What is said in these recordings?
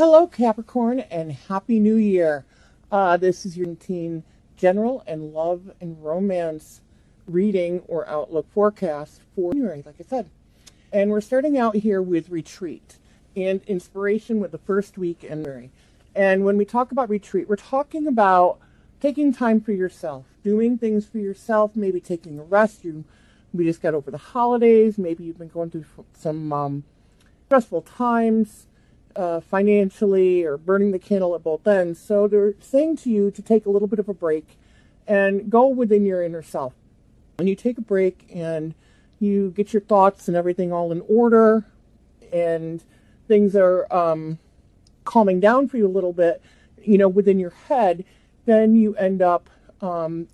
Hello, Capricorn, and Happy New Year. This is your teen general and love and romance reading or outlook forecast for January, like I said. And we're starting out here with retreat and inspiration with the first week in January. And when we talk about retreat, we're talking about taking time for yourself, doing things for yourself, maybe taking a rest. We just got over the holidays. Maybe you've been going through some stressful times. Financially, or burning the candle at both ends. So they're saying to you to take a little bit of a break and go within your inner self. When you take a break and you get your thoughts and everything all in order and things are calming down for you a little bit, within your head, then you end up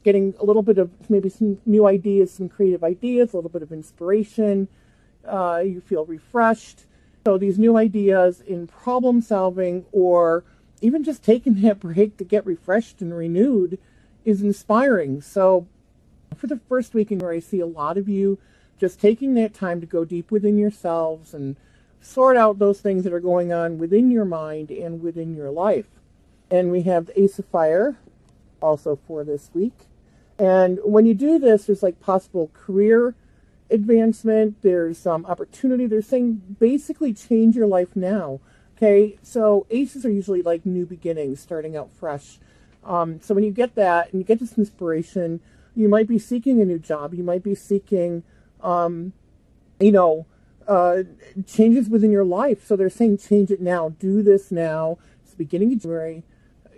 getting a little bit of maybe some new ideas, some creative ideas, a little bit of inspiration. You feel refreshed. So these new ideas in problem solving or even just taking that break to get refreshed and renewed is inspiring. So for the first week in where I see a lot of you just taking that time to go deep within yourselves and sort out those things that are going on within your mind and within your life. And we have the Ace of Fire also for this week. And when you do this, there's like possible career advancement, there's opportunity. They're saying basically change your life now. Okay, so aces are usually like new beginnings, starting out fresh. So when you get that and you get this inspiration, you might be seeking a new job. You might be seeking, changes within your life. So they're saying change it now. Do this now. It's the beginning of January.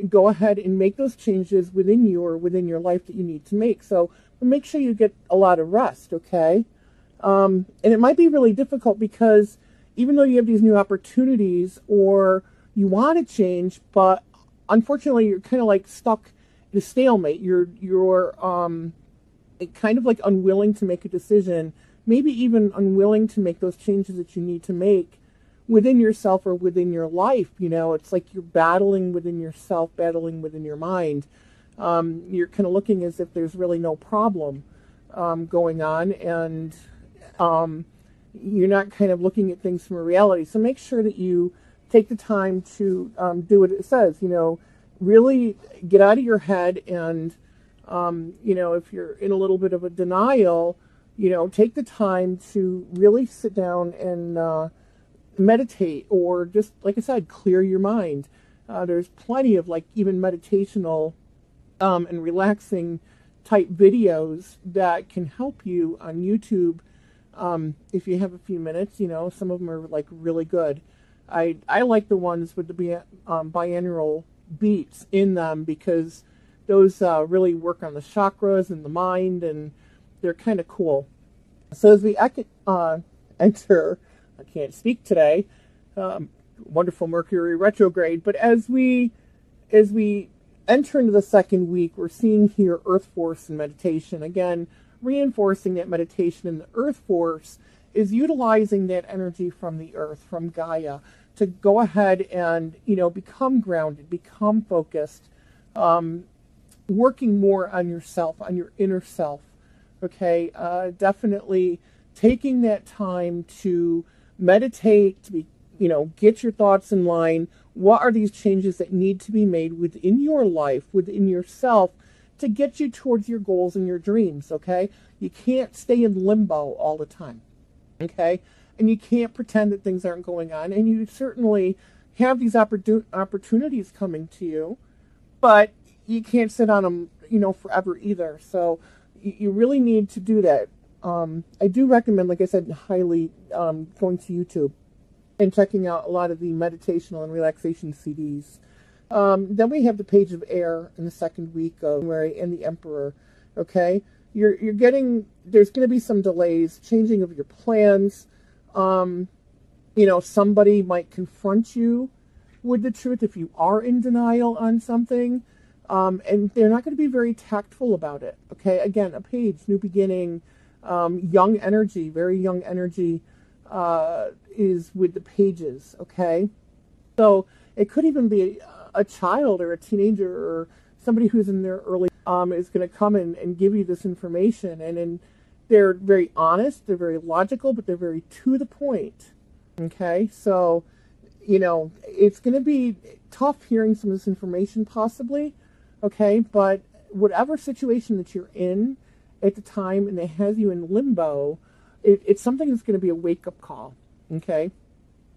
Go ahead and make those changes within you or within your life that you need to make. So make sure you get a lot of rest, okay? And it might be really difficult because even though you have these new opportunities or you want to change, but unfortunately you're kind of like stuck in a stalemate. You're kind of like unwilling to make a decision, maybe even unwilling to make those changes that you need to make within yourself or within your life. It's like you're battling within yourself, battling within your mind. You're kind of looking as if there's really no problem going on, and you're not kind of looking at things from a reality. So make sure that you take the time to do what it says, really get out of your head. And, if you're in a little bit of a denial, take the time to really sit down and meditate, or just, like I said, clear your mind. There's plenty of like even meditational and relaxing type videos that can help you on YouTube. If you have a few minutes, some of them are like really good. I like the ones with the binaural beats in them because those really work on the chakras and the mind, and they're kind of cool. So as we enter, I can't speak today, wonderful Mercury retrograde, but as we enter into the second week, we're seeing here Earth Force and meditation. Again, reinforcing that meditation in the Earth Force is utilizing that energy from the Earth, from Gaia, to go ahead and, become grounded, become focused, working more on yourself, on your inner self. Okay, definitely taking that time to meditate, to be, get your thoughts in line. What are these changes that need to be made within your life, within yourself, to get you towards your goals and your dreams, okay? You can't stay in limbo all the time, okay? And you can't pretend that things aren't going on. And you certainly have these opportunities coming to you, but you can't sit on them, forever either. So you really need to do that. I do recommend, like I said, highly going to YouTube and checking out a lot of the meditational and relaxation CDs. Then we have the Page of Air in the second week of January and the Emperor. Okay, you're getting, there's going to be some delays, changing of your plans. Somebody might confront you with the truth if you are in denial on something, and they're not going to be very tactful about it. Okay, again, a page, new beginning, young energy, very young energy is with the pages. Okay, so it could even be a child or a teenager or somebody who's in their early is going to come and give you this information, and they're very honest, they're very logical, but they're very to the point. Okay, so it's going to be tough hearing some of this information possibly, okay? But whatever situation that you're in at the time and it has you in limbo, it's something that's going to be a wake-up call, okay?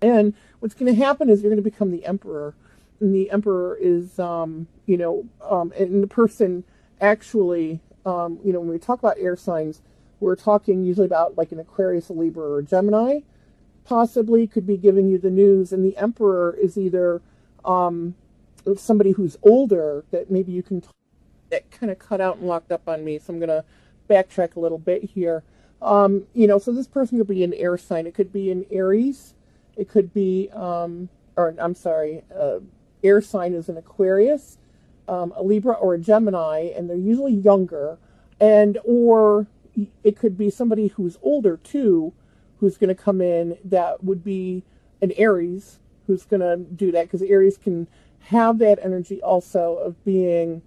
And what's going to happen is you're going to become the emperor. And the emperor is, and the person actually, when we talk about air signs, we're talking usually about like an Aquarius, a Libra, or a Gemini, possibly could be giving you the news. And the emperor is either somebody who's older that maybe you can that kind of cut out and locked up on me. So I'm going to backtrack a little bit here. So this person could be an air sign. It could be an Aries. It could be, air sign is an Aquarius, a Libra, or a Gemini, and they're usually younger. Or it could be somebody who's older too, who's going to come in. That would be an Aries who's going to do that, because Aries can have that energy also of being,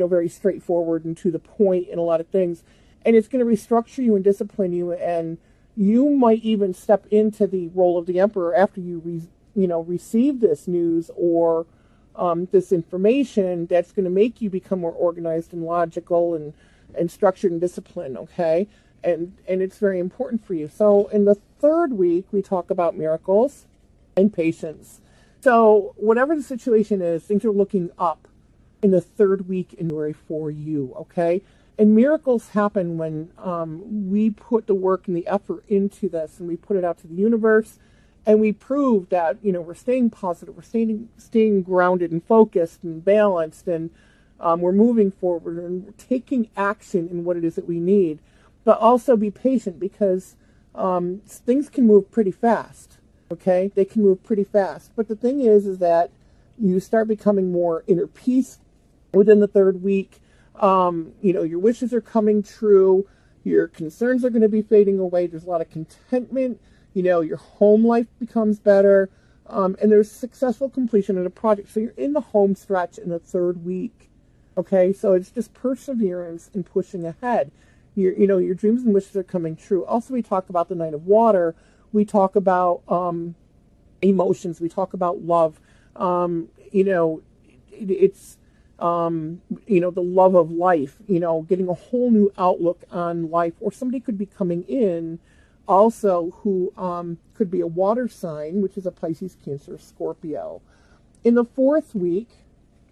very straightforward and to the point in a lot of things. And it's going to restructure you and discipline you, and you might even step into the role of the emperor after you receive this news or this information that's going to make you become more organized and logical and structured and disciplined, okay? And it's very important for you. So in the third week, we talk about miracles and patience. So whatever the situation is, things are looking up in the third week in January for you, okay? And miracles happen when we put the work and the effort into this, and we put it out to the universe, and we prove that, we're staying positive, we're staying grounded and focused and balanced, and we're moving forward and we're taking action in what it is that we need. But also be patient, because things can move pretty fast, okay? They can move pretty fast. But the thing is that you start becoming more inner peace within the third week. Your wishes are coming true. Your concerns are going to be fading away. There's a lot of contentment. Your home life becomes better. And there's successful completion of a project. So you're in the home stretch in the third week. Okay. So it's just perseverance and pushing ahead. Your dreams and wishes are coming true. Also, we talk about the Knight of Water. We talk about, emotions. We talk about love. It's, the love of life, getting a whole new outlook on life. Or somebody could be coming in also who could be a water sign, which is a Pisces, Cancer, Scorpio. In the fourth week,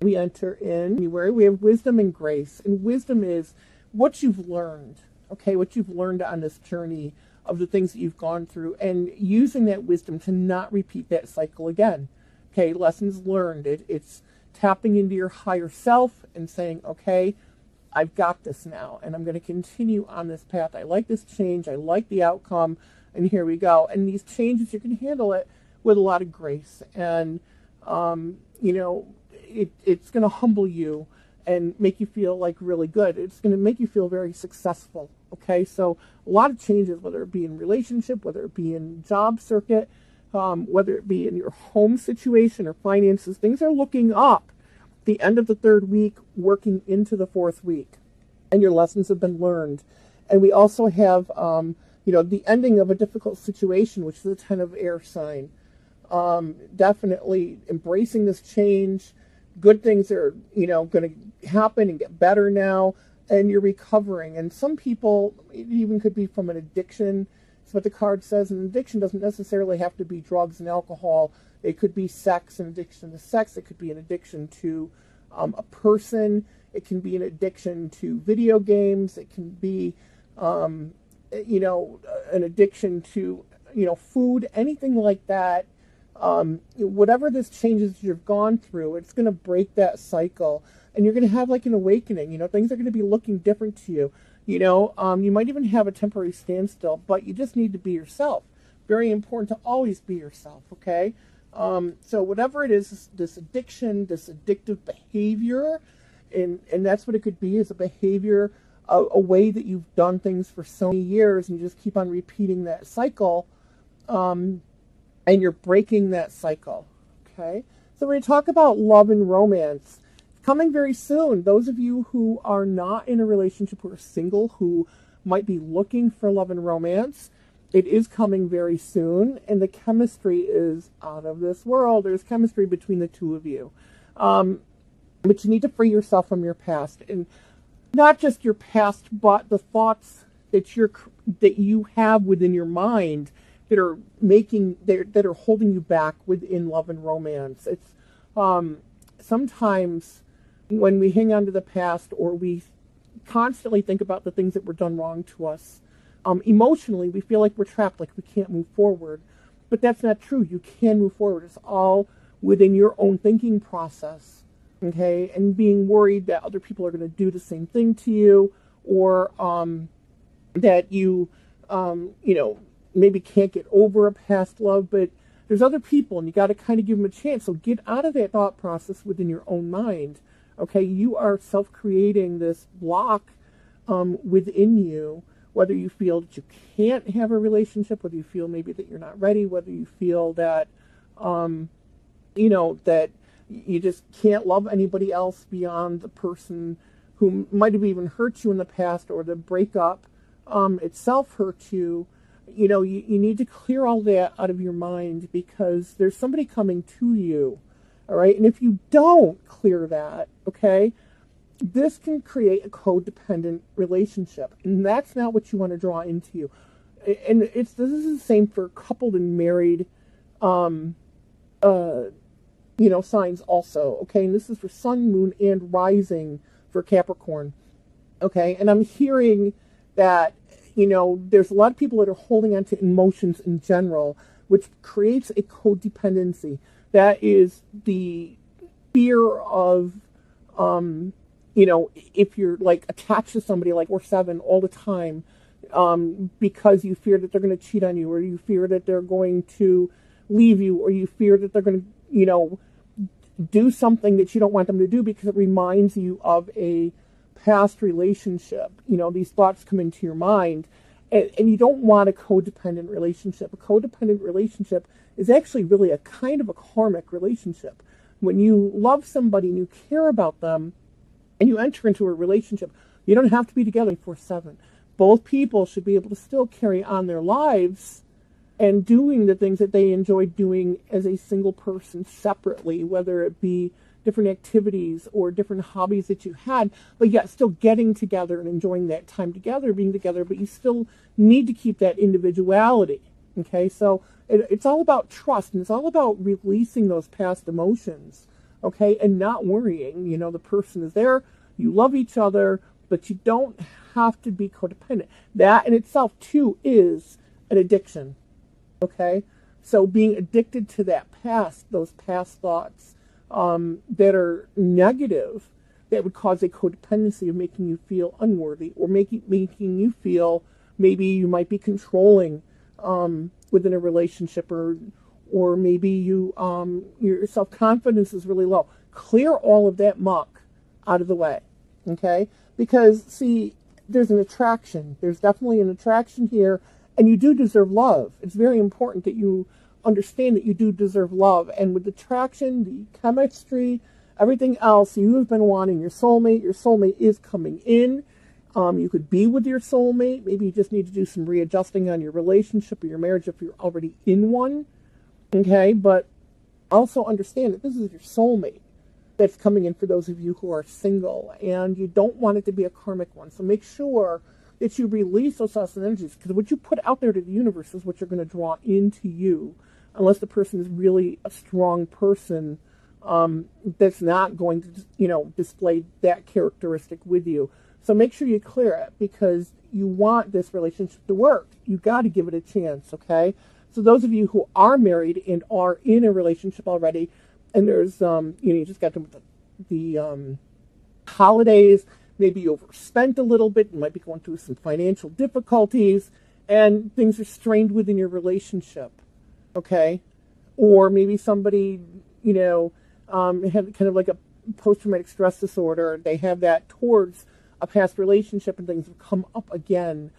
we enter in January. We have wisdom and grace. And wisdom is what you've learned, okay, what you've learned on this journey of the things that you've gone through, and using that wisdom to not repeat that cycle again. Okay, lessons learned. It's tapping into your higher self and saying, okay, I've got this now, and I'm going to continue on this path. I like this change. I like the outcome, and here we go. And these changes, you can handle it with a lot of grace. And, it's going to humble you and make you feel like really good. It's going to make you feel very successful. Okay, so a lot of changes, whether it be in relationship, whether it be in job circuit, whether it be in your home situation or finances, things are looking up. The end of the third week, working into the fourth week, and your lessons have been learned. And we also have, the ending of a difficult situation, which is the 10 of air sign. Definitely embracing this change. Good things are, going to happen and get better now, and you're recovering. And some people, it even could be from an addiction. That's what the card says. An addiction doesn't necessarily have to be drugs and alcohol. It could be sex, an addiction to sex. It could be an addiction to a person. It can be an addiction to video games. It can be, an addiction to, food, anything like that. Whatever this changes you've gone through, it's going to break that cycle, and you're going to have like an awakening. Things are going to be looking different to you. You might even have a temporary standstill, but you just need to be yourself. Very important to always be yourself. Okay. So whatever it is, this addiction, this addictive behavior, and that's what it could be, is a behavior, a way that you've done things for so many years, and you just keep on repeating that cycle, and you're breaking that cycle. Okay. So we're going to talk about love and romance coming very soon. Those of you who are not in a relationship, who are single, who might be looking for love and romance, it is coming very soon, and the chemistry is out of this world. There's chemistry between the two of you. But you need to free yourself from your past, and not just your past, but the thoughts that you have within your mind that are holding you back within love and romance. It's sometimes when we hang on to the past, or we constantly think about the things that were done wrong to us, emotionally, we feel like we're trapped, like we can't move forward. But that's not true. You can move forward. It's all within your own thinking process, okay? And being worried that other people are going to do the same thing to you, or that you maybe can't get over a past love, but there's other people, and you got to kind of give them a chance. So get out of that thought process within your own mind, okay? You are self-creating this block within you, whether you feel that you can't have a relationship, whether you feel maybe that you're not ready, whether you feel that, that you just can't love anybody else beyond the person who might have even hurt you in the past, or the breakup itself hurt you. You need to clear all that out of your mind, because there's somebody coming to you, all right? And if you don't clear that, okay, this can create a codependent relationship, and that's not what you want to draw into you. And this is the same for coupled and married, signs also, okay? And this is for sun, moon, and rising for Capricorn, okay? And I'm hearing that, there's a lot of people that are holding on to emotions in general, which creates a codependency. That is the fear of, if you're like attached to somebody like 4/7 all the time, because you fear that they're going to cheat on you, or you fear that they're going to leave you, or you fear that they're going to, do something that you don't want them to do because it reminds you of a past relationship. These thoughts come into your mind, and you don't want a codependent relationship. A codependent relationship is actually really a kind of a karmic relationship. When you love somebody and you care about them, and you enter into a relationship, you don't have to be together 24/7. Both people should be able to still carry on their lives and doing the things that they enjoy doing as a single person separately, whether it be different activities or different hobbies that you had, but yet still getting together and enjoying that time together, being together, but you still need to keep that individuality, okay? So it's all about trust, and it's all about releasing those past emotions, okay, and not worrying. The person is there, you love each other, but you don't have to be codependent. That in itself, too, is an addiction, okay? So being addicted to that past, those past thoughts that are negative, that would cause a codependency of making you feel unworthy, or making you feel maybe you might be controlling within a relationship, or maybe your self-confidence is really low. Clear all of that muck out of the way, okay? Because, see, there's an attraction. There's definitely an attraction here, and you do deserve love. It's very important that you understand that you do deserve love. And with the attraction, the chemistry, everything else you have been wanting, your soulmate is coming in. You could be with your soulmate. Maybe you just need to do some readjusting on your relationship or your marriage if you're already in one. Okay, but also understand that this is your soulmate that's coming in for those of you who are single, and you don't want it to be a karmic one. So make sure that you release those thoughts and energies, because what you put out there to the universe is what you're going to draw into you, unless the person is really a strong person that's not going to, display that characteristic with you. So make sure you clear it, because you want this relationship to work. You got to give it a chance, okay? So those of you who are married and are in a relationship already, and there's, you just got done with the holidays, maybe you overspent a little bit, you might be going through some financial difficulties, and things are strained within your relationship, okay? Or maybe somebody, had kind of like a post-traumatic stress disorder. They have that towards a past relationship, and things have come up again.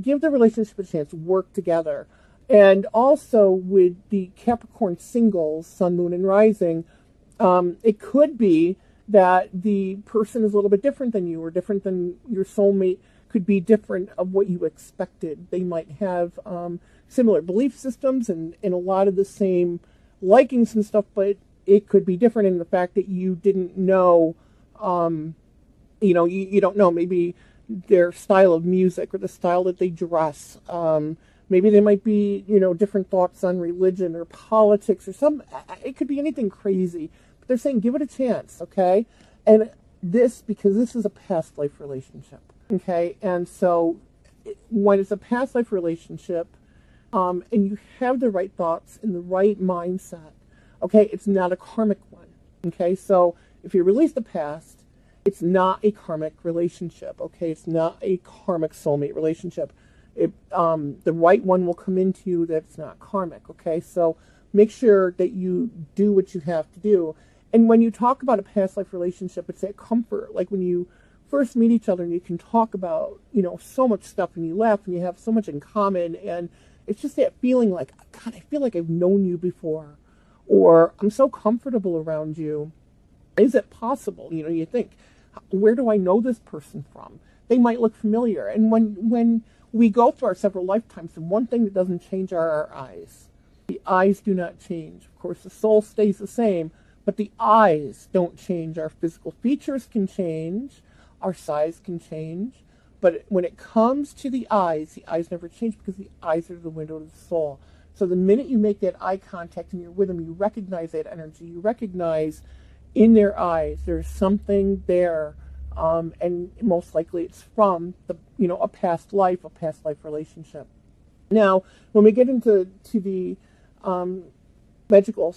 Give the relationship a chance, work together. And also with the Capricorn singles, sun, moon, and rising, it could be that the person is a little bit different than you, or different than your soulmate, could be different of what you expected. They might have similar belief systems and a lot of the same likings and stuff, but it could be different in the fact that you didn't know, you don't know maybe their style of music or the style that they dress. Maybe they might be, different thoughts on religion or politics or it could be anything crazy. But they're saying, give it a chance, okay? And because this is a past life relationship, okay? And so when it's a past life relationship, and you have the right thoughts and the right mindset, okay, it's not a karmic one, okay? So if you release the past, it's not a karmic relationship, okay? It's not a karmic soulmate relationship. The right one will come into you that's not karmic, okay? So make sure that you do what you have to do. And when you talk about a past life relationship, it's that comfort. Like when you first meet each other and you can talk about, so much stuff and you laugh and you have so much in common. And it's just that feeling like, God, I feel like I've known you before. Or I'm so comfortable around you. Is it possible? You think, where do I know this person from? They might look familiar. And when we go through our several lifetimes, the one thing that doesn't change are our eyes. The eyes do not change. Of course, the soul stays the same, but the eyes don't change. Our physical features can change. Our size can change. But when it comes to the eyes never change because the eyes are the window to the soul. So the minute you make that eye contact and you're with them, you recognize that energy. You recognize in their eyes there's something there. And most likely it's from a past life relationship. Now, when we get into the the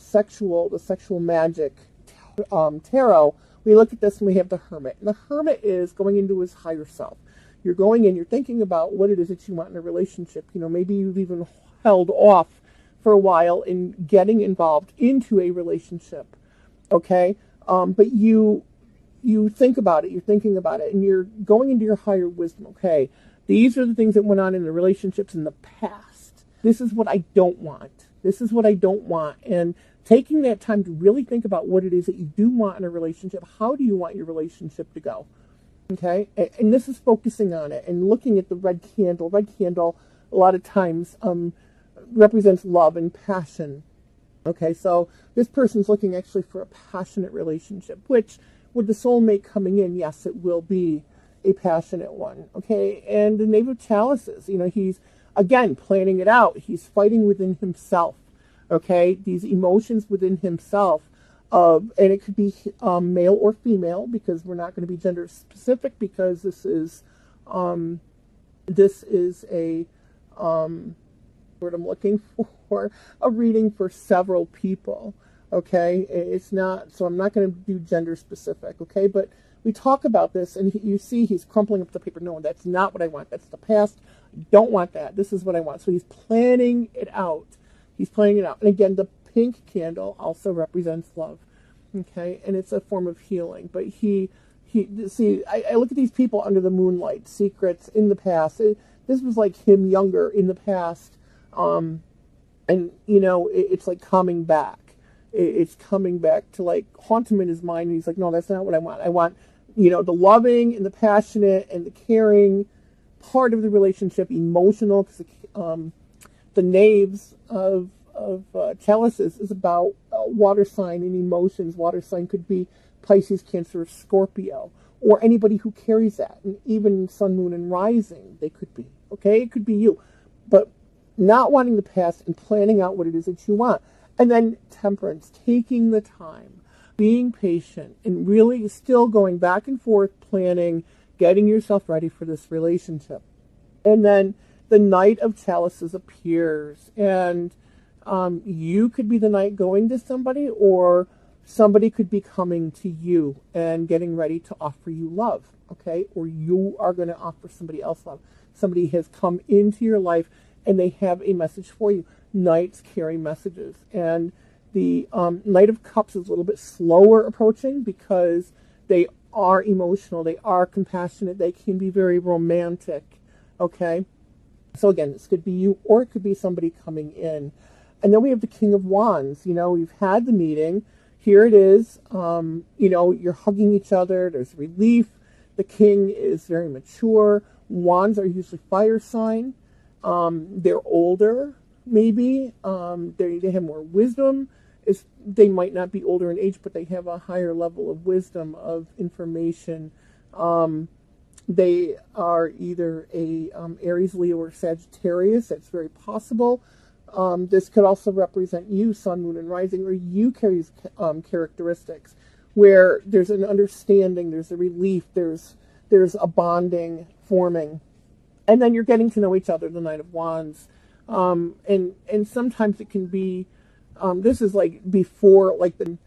sexual magic tarot, we look at this and we have the Hermit. And the Hermit is going into his higher self. You're going in, you're thinking about what it is that you want in a relationship. Maybe you've even held off for a while in getting involved into a relationship. Okay? But you think about it, you're thinking about it, and you're going into your higher wisdom. Okay, these are the things that went on in the relationships in the past. This is what I don't want. This is what I don't want. And taking that time to really think about what it is that you do want in a relationship. How do you want your relationship to go? Okay, and this is focusing on it and looking at the red candle. Red candle, a lot of times, represents love and passion. Okay, so this person's looking actually for a passionate relationship, which with the soulmate coming in, yes, it will be a passionate one. Okay, and the Knave of Chalices, he's, again, planning it out. He's fighting within himself. Okay, these emotions within himself. And it could be male or female, because we're not going to be gender specific, because this is a word I'm looking for, a reading for several people. Okay, it's not, so I'm not going to do gender specific. Okay, but we talk about this, and you see he's crumpling up the paper. No, that's not what I want. That's the past. I don't want that. This is what I want. So he's planning it out. He's planning it out. And again, the pink candle also represents love. Okay, and it's a form of healing. But I look at these people under the moonlight, secrets in the past. This was like him younger in the past. And it's like coming back. It's coming back to like haunt him in his mind. And he's like, no, that's not what I want. I want, the loving and the passionate and the caring part of the relationship, emotional, because the knaves of chalices is about water sign and emotions. Water sign could be Pisces, Cancer, Scorpio, or anybody who carries that. And even sun, moon, and rising, they could be. Okay, it could be you. But not wanting the past and planning out what it is that you want. And then temperance, taking the time, being patient, and really still going back and forth, planning, getting yourself ready for this relationship. And then the Knight of Chalices appears, and you could be the knight going to somebody, or somebody could be coming to you and getting ready to offer you love, okay? Or you are going to offer somebody else love. Somebody has come into your life, and they have a message for you. Knights carry messages, and the Knight of Cups is a little bit slower approaching because they are emotional, they are compassionate, they can be very romantic. Okay, so again, this could be you, or it could be somebody coming in. And then we have the King of Wands. We've had the meeting. Here it is. You're hugging each other. There's relief. The king is very mature. Wands are usually fire sign. They're older, maybe. They have more wisdom. They might not be older in age, but they have a higher level of wisdom, of information. They are either a Aries, Leo, or Sagittarius. That's very possible. This could also represent you, sun, moon, and rising, or you carry characteristics where there's an understanding, there's a relief, there's a bonding forming. And then you're getting to know each other, the Knight of Wands. And sometimes it can be, this is like before, like the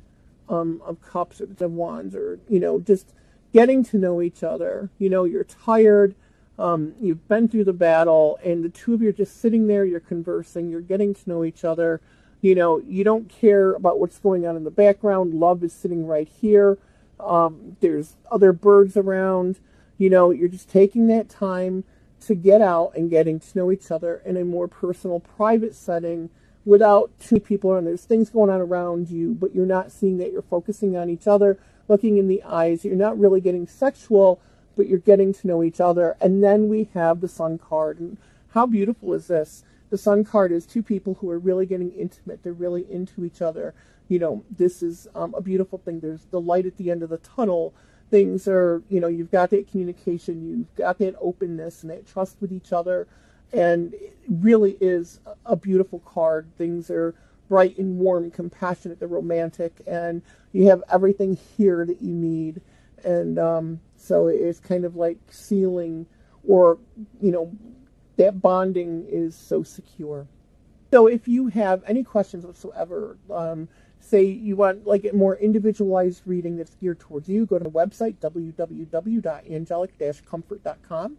of Cups or the Wands, or, just getting to know each other. You're tired, you've been through the battle, and the two of you are just sitting there, you're conversing, you're getting to know each other. You don't care about what's going on in the background. Love is sitting right here. There's other birds around. You're just taking that time to get out and getting to know each other in a more personal, private setting without two people, and there's things going on around you, but you're not seeing that. You're focusing on each other, looking in the eyes. You're not really getting sexual, but you're getting to know each other. And then we have the Sun card. And how beautiful is this? The Sun card is two people who are really getting intimate. They're really into each other. This is a beautiful thing. There's the light at the end of the tunnel. Things are, you've got that communication, you've got that openness and that trust with each other. And it really is a beautiful card. Things are bright and warm, compassionate, they're romantic, and you have everything here that you need. And so it's kind of like sealing, or, that bonding is so secure. So if you have any questions whatsoever, say you want like a more individualized reading that's geared towards you, go to the website, www.angelic-comfort.com,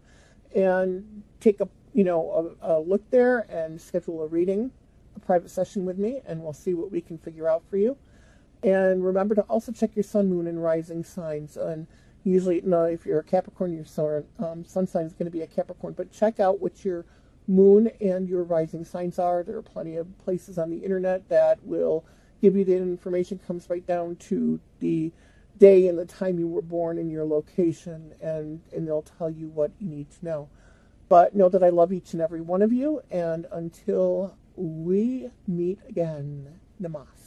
and take a look there and schedule a reading, a private session with me, and we'll see what we can figure out for you. And remember to also check your sun, moon, and rising signs. And usually, if you're a Capricorn, your sun sign is going to be a Capricorn, but check out what your moon and your rising signs are. There are plenty of places on the internet that will give you the information. Comes right down to the day and the time you were born and your location, and they'll tell you what you need to know. But know that I love each and every one of you, and until we meet again, namaste.